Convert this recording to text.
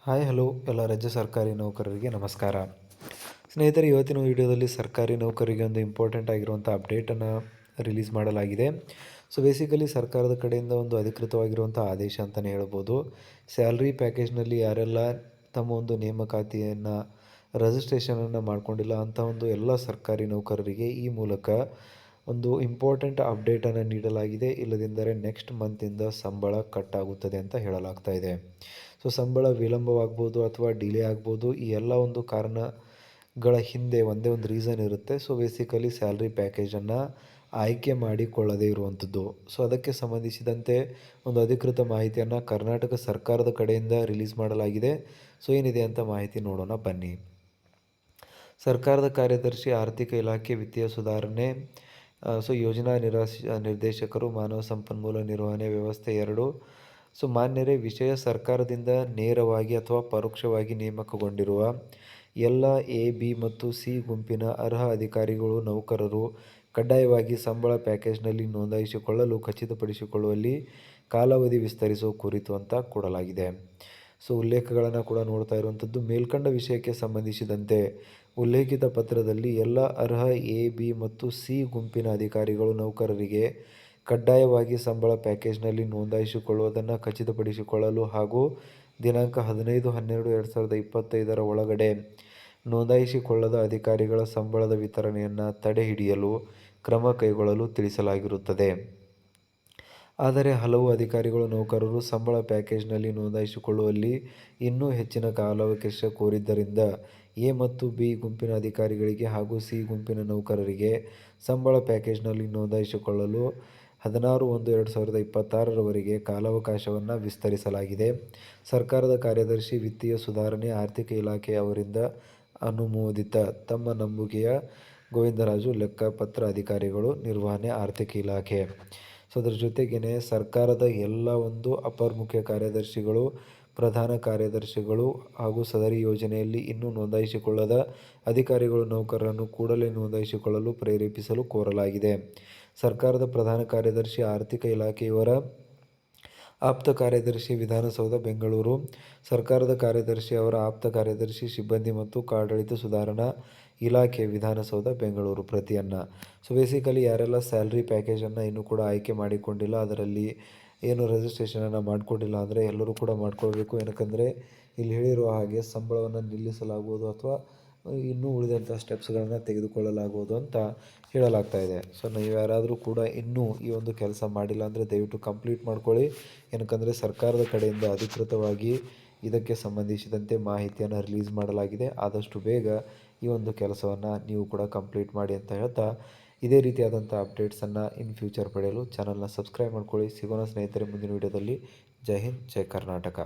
Hi hello ಎಲ್ಲ ರಾಜ್ಯ ಸರ್ಕಾರಿ ನೌಕರರಿಗೆ ನಮಸ್ಕಾರ. ಸ್ನೇಹಿತರೆ, ಇವತ್ತಿನ ವಿಡಿಯೋದಲ್ಲಿ ಸರ್ಕಾರಿ ನೌಕರರಿಗೆ ಒಂದು ಇಂಪಾರ್ಟೆಂಟ್ ಆಗಿರುವಂಥ ಅಪ್ಡೇಟನ್ನು ರಿಲೀಸ್ ಮಾಡಲಾಗಿದೆ. ಸೊ ಬೇಸಿಕಲಿ ಸರ್ಕಾರದ ಕಡೆಯಿಂದ ಒಂದು ಅಧಿಕೃತವಾಗಿರುವಂಥ ಆದೇಶ ಅಂತಲೇ ಹೇಳ್ಬೋದು. ಸ್ಯಾಲ್ರಿ ಪ್ಯಾಕೇಜ್ನಲ್ಲಿ ಯಾರೆಲ್ಲ ತಮ್ಮ ಒಂದು ನೇಮಕಾತಿಯನ್ನು ರಿಜಿಸ್ಟ್ರೇಷನನ್ನು ಮಾಡ್ಕೊಂಡಿಲ್ಲ ಅಂಥ ಒಂದು ಎಲ್ಲ ಸರ್ಕಾರಿ ನೌಕರರಿಗೆ ಈ ಮೂಲಕ ಒಂದು ಇಂಪಾರ್ಟೆಂಟ್ ಅಪ್ಡೇಟನ್ನು ನೀಡಲಾಗಿದೆ. ಇಲ್ಲದಿದ್ದರೆ ನೆಕ್ಸ್ಟ್ ಮಂತಿಂದ ಸಂಬಳ ಕಟ್ ಆಗುತ್ತದೆ ಅಂತ ಹೇಳಲಾಗ್ತಾ ಇದೆ. ಸೊ ಸಂಬಳ ವಿಳಂಬವಾಗ್ಬೋದು ಅಥವಾ ಡಿಲೇ ಆಗ್ಬೋದು. ಈ ಎಲ್ಲ ಒಂದು ಕಾರಣಗಳ ಹಿಂದೆ ಒಂದೇ ಒಂದು ರೀಸನ್ ಇರುತ್ತೆ. ಸೊ ಬೇಸಿಕಲಿ ಸ್ಯಾಲ್ರಿ ಪ್ಯಾಕೇಜನ್ನು ಆಯ್ಕೆ ಮಾಡಿಕೊಳ್ಳದೇ ಇರುವಂಥದ್ದು. ಸೊ ಅದಕ್ಕೆ ಸಂಬಂಧಿಸಿದಂತೆ ಒಂದು ಅಧಿಕೃತ ಮಾಹಿತಿಯನ್ನು ಕರ್ನಾಟಕ ಸರ್ಕಾರದ ಕಡೆಯಿಂದ ರಿಲೀಸ್ ಮಾಡಲಾಗಿದೆ. ಸೊ ಏನಿದೆ ಅಂತ ಮಾಹಿತಿ ನೋಡೋಣ ಬನ್ನಿ. ಸರ್ಕಾರದ ಕಾರ್ಯದರ್ಶಿ, ಆರ್ಥಿಕ ಇಲಾಖೆ, ವಿತ್ತೀಯ ಸುಧಾರಣೆ, ಯೋಜನಾ ನಿರ್ದೇಶಕರು, ಮಾನವ ಸಂಪನ್ಮೂಲ ನಿರ್ವಹಣೆ ವ್ಯವಸ್ಥೆ 2. ಮಾನ್ಯರೇ, ವಿಷಯ ಸರ್ಕಾರದಿಂದ ನೇರವಾಗಿ ಅಥವಾ ಪರೋಕ್ಷವಾಗಿ ನೇಮಕಗೊಂಡಿರುವ ಎಲ್ಲ ಎ, ಬಿ ಮತ್ತು ಸಿ ಗುಂಪಿನ ಅರ್ಹ ಅಧಿಕಾರಿಗಳು, ನೌಕರರು ಕಡ್ಡಾಯವಾಗಿ ಸಂಬಳ ಪ್ಯಾಕೇಜ್ನಲ್ಲಿ ನೋಂದಾಯಿಸಿಕೊಳ್ಳಲು ಖಚಿತಪಡಿಸಿಕೊಳ್ಳುವಲ್ಲಿ ಕಾಲಾವಧಿ ವಿಸ್ತರಿಸುವ ಕುರಿತು ಅಂತ ಕೊಡಲಾಗಿದೆ. ಉಲ್ಲೇಖಗಳನ್ನು ಕೂಡ ನೋಡ್ತಾ ಇರುವಂಥದ್ದು. ಮೇಲ್ಕಂಡ ವಿಷಯಕ್ಕೆ ಸಂಬಂಧಿಸಿದಂತೆ ಉಲ್ಲೇಖಿತ ಪತ್ರದಲ್ಲಿ ಎಲ್ಲ ಅರ್ಹ ಎ, ಬಿ ಮತ್ತು ಸಿ ಗುಂಪಿನ ಅಧಿಕಾರಿಗಳು, ನೌಕರರಿಗೆ ಕಡ್ಡಾಯವಾಗಿ ಸಂಬಳ ಪ್ಯಾಕೇಜ್ನಲ್ಲಿ ನೋಂದಾಯಿಸಿಕೊಳ್ಳುವುದನ್ನು ಖಚಿತಪಡಿಸಿಕೊಳ್ಳಲು ಹಾಗೂ ದಿನಾಂಕ 15/12/2025 ಒಳಗಡೆ ನೋಂದಾಯಿಸಿಕೊಳ್ಳದ ಅಧಿಕಾರಿಗಳ ಸಂಬಳದ ವಿತರಣೆಯನ್ನು ತಡೆಹಿಡಿಯಲು ಕ್ರಮ ಕೈಗೊಳ್ಳಲು ತಿಳಿಸಲಾಗಿರುತ್ತದೆ. ಆದರೆ ಹಲವು ಅಧಿಕಾರಿಗಳು, ನೌಕರರು ಸಂಬಳ ಪ್ಯಾಕೇಜ್ನಲ್ಲಿ ನೋಂದಾಯಿಸಿಕೊಳ್ಳುವಲ್ಲಿ ಇನ್ನೂ ಹೆಚ್ಚಿನ ಕಾಲಾವಕಾಶ ಕೋರಿದ್ದರಿಂದ ಎ ಮತ್ತು ಬಿ ಗುಂಪಿನ ಅಧಿಕಾರಿಗಳಿಗೆ ಹಾಗೂ ಸಿ ಗುಂಪಿನ ನೌಕರರಿಗೆ ಸಂಬಳ ಪ್ಯಾಕೇಜ್ನಲ್ಲಿ ನೋಂದಾಯಿಸಿಕೊಳ್ಳಲು 16/1/2026 ಕಾಲಾವಕಾಶವನ್ನು ವಿಸ್ತರಿಸಲಾಗಿದೆ. ಸರ್ಕಾರದ ಕಾರ್ಯದರ್ಶಿ, ವಿತ್ತೀಯ ಸುಧಾರಣೆ, ಆರ್ಥಿಕ ಇಲಾಖೆ ಅವರಿಂದ ಅನುಮೋದಿತ ತಮ್ಮ ನಂಬುಗೆಯ ಗೋವಿಂದರಾಜು, ಲೆಕ್ಕಪತ್ರ ಅಧಿಕಾರಿಗಳು, ನಿರ್ವಹಣೆ, ಆರ್ಥಿಕ ಇಲಾಖೆ. ಅದರ ಜೊತೆಗೇ ಸರ್ಕಾರದ ಎಲ್ಲ ಒಂದು ಅಪರ ಮುಖ್ಯ ಕಾರ್ಯದರ್ಶಿಗಳು, ಪ್ರಧಾನ ಕಾರ್ಯದರ್ಶಿಗಳು ಹಾಗೂ ಸದರಿ ಯೋಜನೆಯಲ್ಲಿ ಇನ್ನೂ ನೋಂದಾಯಿಸಿಕೊಳ್ಳದ ಅಧಿಕಾರಿಗಳು, ನೌಕರರನ್ನು ಕೂಡಲೇ ನೋಂದಾಯಿಸಿಕೊಳ್ಳಲು ಪ್ರೇರೇಪಿಸಲು ಕೋರಲಾಗಿದೆ. ಸರ್ಕಾರದ ಪ್ರಧಾನ ಕಾರ್ಯದರ್ಶಿ, ಆರ್ಥಿಕ ಇಲಾಖೆ ಇವರ ಆಪ್ತ ಕಾರ್ಯದರ್ಶಿ, ವಿಧಾನಸೌಧ, ಬೆಂಗಳೂರು. ಸರ್ಕಾರದ ಕಾರ್ಯದರ್ಶಿ, ಅವರ ಆಪ್ತ ಕಾರ್ಯದರ್ಶಿ, ಸಿಬ್ಬಂದಿ ಮತ್ತು ಆಡಳಿತ ಸುಧಾರಣಾ ಇಲಾಖೆ, ವಿಧಾನಸೌಧ, ಬೆಂಗಳೂರು. ಪ್ರತಿಯನ್ನು ಬೇಸಿಕಲಿ ಯಾರೆಲ್ಲ ಸ್ಯಾಲ್ರಿ ಪ್ಯಾಕೇಜನ್ನು ಇನ್ನೂ ಕೂಡ ಆಯ್ಕೆ ಮಾಡಿಕೊಂಡಿಲ್ಲ, ಅದರಲ್ಲಿ ಏನು ರಿಜಿಸ್ಟ್ರೇಷನನ್ನು ಮಾಡಿಕೊಂಡಿಲ್ಲ ಅಂದರೆ ಎಲ್ಲರೂ ಕೂಡ ಮಾಡ್ಕೊಳ್ಬೇಕು. ಏನಕ್ಕಂದರೆ ಇಲ್ಲಿ ಹೇಳಿರುವ ಹಾಗೆ ಸಂಬಳವನ್ನು ನಿಲ್ಲಿಸಲಾಗುವುದು ಅಥವಾ ಇನ್ನೂ ಉಳಿದಂಥ ಸ್ಟೆಪ್ಸ್ಗಳನ್ನು ತೆಗೆದುಕೊಳ್ಳಲಾಗುವುದು ಅಂತ ಹೇಳಲಾಗ್ತಾ ಇದೆ. ನೀವು ಯಾರಾದರೂ ಕೂಡ ಇನ್ನೂ ಈ ಒಂದು ಕೆಲಸ ಮಾಡಿಲ್ಲ ಅಂದರೆ ದಯವಿಟ್ಟು ಕಂಪ್ಲೀಟ್ ಮಾಡ್ಕೊಳ್ಳಿ. ಏನಕ್ಕಂದರೆ ಸರ್ಕಾರದ ಕಡೆಯಿಂದ ಅಧಿಕೃತವಾಗಿ ಇದಕ್ಕೆ ಸಂಬಂಧಿಸಿದಂತೆ ಮಾಹಿತಿಯನ್ನು ರಿಲೀಸ್ ಮಾಡಲಾಗಿದೆ. ಆದಷ್ಟು ಬೇಗ ಈ ಒಂದು ಕೆಲಸವನ್ನು ನೀವು ಕೂಡ ಕಂಪ್ಲೀಟ್ ಮಾಡಿ ಅಂತ ಹೇಳ್ತಾ, ಇದೇ ರೀತಿಯಾದಂಥ ಅಪ್ಡೇಟ್ಸನ್ನು ಇನ್ ಫ್ಯೂಚರ್ ಪಡೆಯಲು ಚಾನಲ್ನ ಸಬ್ಸ್ಕ್ರೈಬ್ ಮಾಡ್ಕೊಳ್ಳಿ. ಸಿಗೋಣ ಸ್ನೇಹಿತರೆ ಮುಂದಿನ ವಿಡಿಯೋದಲ್ಲಿ. ಜೈ ಹಿಂದ್, ಜೈ ಕರ್ನಾಟಕ.